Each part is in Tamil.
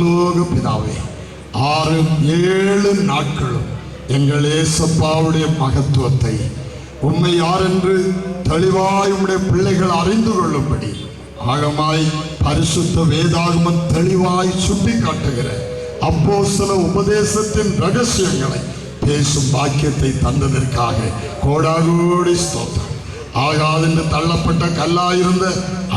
பரலோக பிதாவே, 6-7 நாட்களும் எங்கள் இயேசப்பாவுடைய மகத்துவத்தை, உம்மை யார் என்று தெளிவாய் உம்முடைய பிள்ளைகள் அறிந்து கொள்ளும்படி ஆழமாய் பரிசுத்த வேதாகமம் தெளிவாய் சுட்டி காட்டுகிற அப்போஸ்தல உபதேசத்தின் ரகசியங்களை பேசும் பாக்கியத்தை தந்ததற்காக கோடாகோடி ஸ்தோத்திரம். ஆகாதென்று தள்ளப்பட்ட கல்லாயிருந்த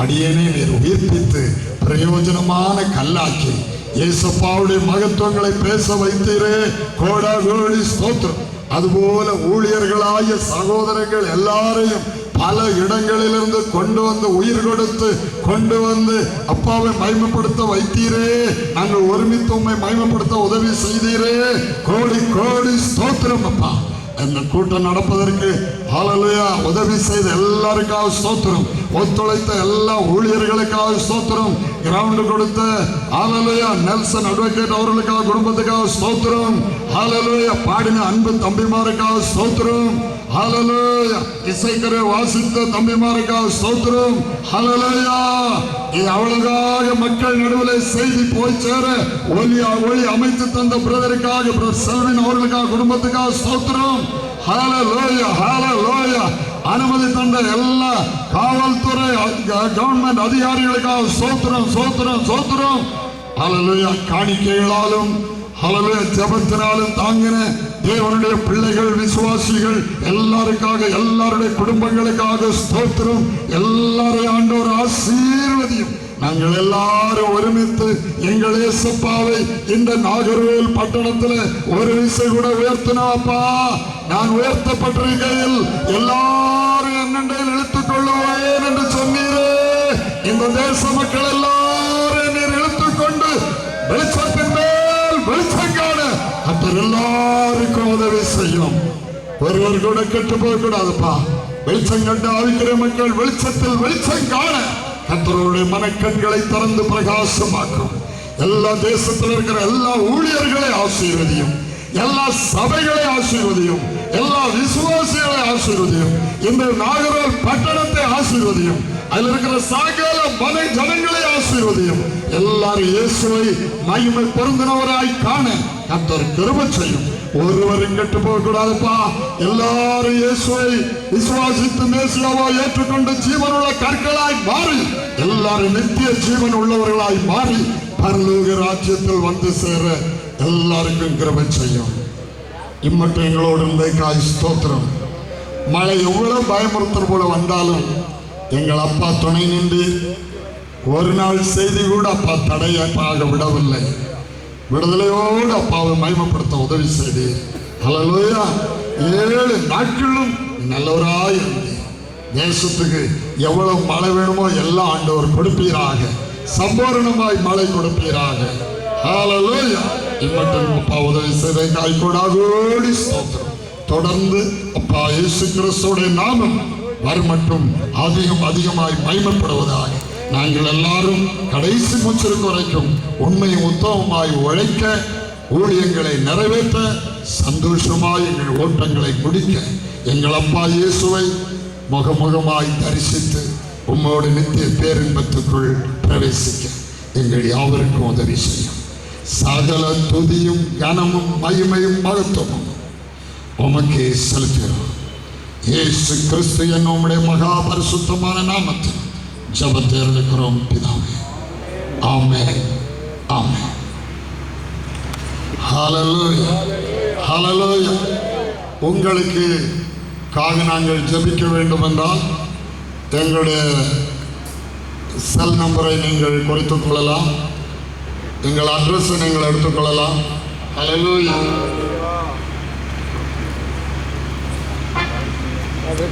அடியேனை நீர் உயிர்ப்பித்து பிரயோஜனமான கல்லாக்கி இயேசப்பாவுடைய மகத்துவங்களை பேச வைத்தீரே, கோடாகோடி ஸ்தோத்திரம். அதுபோல ஊழியர்களாகிய சகோதரர்கள் எல்லாரையும் பல இடங்களிலிருந்து கொண்டு வந்து உயிர் கொடுத்து கொண்டு வந்து அப்பாவை மகிமைப்படுத்த வைத்தீரே. நாங்கள் ஒருமித்து உம்மை மகிமைப்படுத்த உதவி செய்தீரே, கோடி கோடி ஸ்தோத்திரம் அப்பா. இந்த கூட்டம் நடப்பதற்கு ஹல்லேலூயா உதவி செய்த எல்லாருக்காக ஸ்தோத்திரம். ஒத்துழைத்த எல்லா ஊழியர்களுக்காக ஸ்தோத்திரம். கிரவுண்ட் கொடுத்த ஹல்லேலூயா நெல்சன் அட்வொகேட் அவர்களுக்காக குடும்பத்துக்காக ஸ்தோத்திரம். ஹல்லேலூயா பாடின அன்பு தம்பிமாருக்காக ஸ்தோத்திரம். ஹல்லேலூயா இசைக்கரை வாசித்த தம்பிமாருக்காக ஸ்தோத்திரம். ஹல்லேலூயா இது அவளுக்காக மக்கள் நடுவில் செய்தி போய் சேர ஒளி அமைத்து தந்த பிரதருக்காக, பிரதர் செல்வின் அவர்களுக்காக குடும்பத்துக்காக ஸ்தோத்திரம். ஹல்லேலூயா ஹல்லேலூயா அனுமதி தந்த எல்லா காவல்துறை கவர்மெண்ட் அதிகாரிகளுக்காக ஸ்தோத்திரம் ஸ்தோத்திரம் ஸ்தோத்திரம். ஹல்லேலூயா காணிக்கைகளாலும் ஹல்லேலூயா ஜெபத்தினாலும் தாங்கின தேவனுடைய பிள்ளைகள் விசுவாசிகள் எல்லாருக்காக, எல்லாருடைய குடும்பங்களுக்காக ஸ்தோத்திரம். எல்லாரையும் ஆண்டவர் ஆசீர்வதியும். நாங்கள் எல்லாரும் ஒருமித்து எங்கள் இயேசுப்பாவை இந்த நாகர்கோவில் பட்டணத்தில் ஒரு விசை கூட உயர்த்தினாப்பா. நான் உயர்த்தப்பட்டிருக்கையில் எல்லாரும் என்னண்டையில் இழுத்துக் கொள்ளுவேன் என்று சொன்னீரே. இந்த தேச மக்கள் எல்லாரும் நீர் இழுத்துக் கொண்டு வெளிச்சத்தின் மேல் வெளிச்சம் காண கர்த்தர் எல்லாருக்கும் உதவி செய்யும். ஒருவர் கூட கெட்டு போக கூடாதுப்பா. வெளிச்சம் கண்டு ஆவிக்கிற மக்கள் வெளிச்சத்தில் வெளிச்சம் காண கர்த்தருடைய மனக்கண்களை திறந்து பிரகாசமாக்கும். எல்லா தேசத்தில் இருக்கிற எல்லா ஊழியர்களை ஆசீர்வதியும், எல்லா சபைகளை ஆசீர்வதியும், எல்லா விசுவாசிகளை ஆசீர்வதியும், இந்த நாகர்கோவில் பட்டணத்தை ஆசீர்வதியும், அதில் இருக்கிற சகல மனை ஜனங்களை ஆசீர்வதியும். எல்லாரும் இயேசுவை மகிமை பொருந்தினவராய் காண கர்த்தர் கிருபை செய்யும். ஒருவரும் கெட்டு போக கூடாதுப்பா. எல்லாரும் இயேசுவை விசுவாசித்து மேசியாவா ஏற்றுக்கொண்டு ஜீவனுள்ள கற்களாய் மாறி எல்லாரும் நித்திய ஜீவன் உள்ளவர்களாய் மாறி பரலோக ராஜ்யத்தில் வந்து சேர எல்லாருக்கும் கிருபை செய்யும். இம்மட்டும் எங்களோடு இருந்ததுக்காய் ஸ்தோத்திரம். மழை எவ்வளவு பயமுறுத்தல் போல வந்தாலும் எங்கள் அப்பா துணை நின்று ஒரு நாள் செய்தி கூட அப்பா தடையாக விடவில்லை. விடுதலையோடு அப்பாவை மகிமைப்படுத்த உதவி செய்தீர். ஹல்லேலூயா 7 நாட்களும் நல்லவராய் இருந்தீர். தேசத்துக்கு எவ்வளவு மழை வேணுமோ எல்லாம் ஆண்டவர் கொடுப்பீராக, சம்பூரணமாய் மழை கொடுப்பீராக. ஹல்லேலூயா இம்மட்டும் அப்பா உதவி செய்ததற்காய் கோடாகோடி ஸ்தோத்திரம். தொடர்ந்து அப்பா இயேசு கிறிஸ்துவுடைய நாமம் வருமட்டும் அதிகமாய் மகிமைப்படுவதாக. நாங்கள் எல்லாரும் கடைசி மூச்சிற்கு வரைக்கும் உண்மையும் உத்தமமாய் உழைக்க, ஊழியங்களை நிறைவேற்ற, சந்தோஷமாய் எங்கள் ஓட்டங்களை முடிக்க, எங்கள் அப்பா இயேசுவை முகமுகமாய் தரிசித்து உம்மோடு நித்திய பேரின்பத்துக்குள் பிரவேசிக்க எங்கள் யாவருக்கும் உதவி செய்யும். சகல துதியும் கனமும் மகிமையும் மகத்துவமும் உமக்கே செலுத்துகிறோம். இயேசு கிறிஸ்து என்னும் உம்முடைய மகா பரிசுத்தமான நாமத்தில் ஜெபத்தை எடுக்கிறோம் பிதாவே. ஆமென் ஆமென். ஹல்லேலூயா ஹல்லேலூயா. உங்களுக்காக நாங்கள் ஜெபிக்க வேண்டும் என்றால் எங்களுடைய செல் நம்பரை நீங்கள் குறித்துக் கொள்ளலாம். எங்கள் அட்ரஸை நீங்கள் எடுத்துக்கொள்ளலாம். ஹல்லேலூயா. அது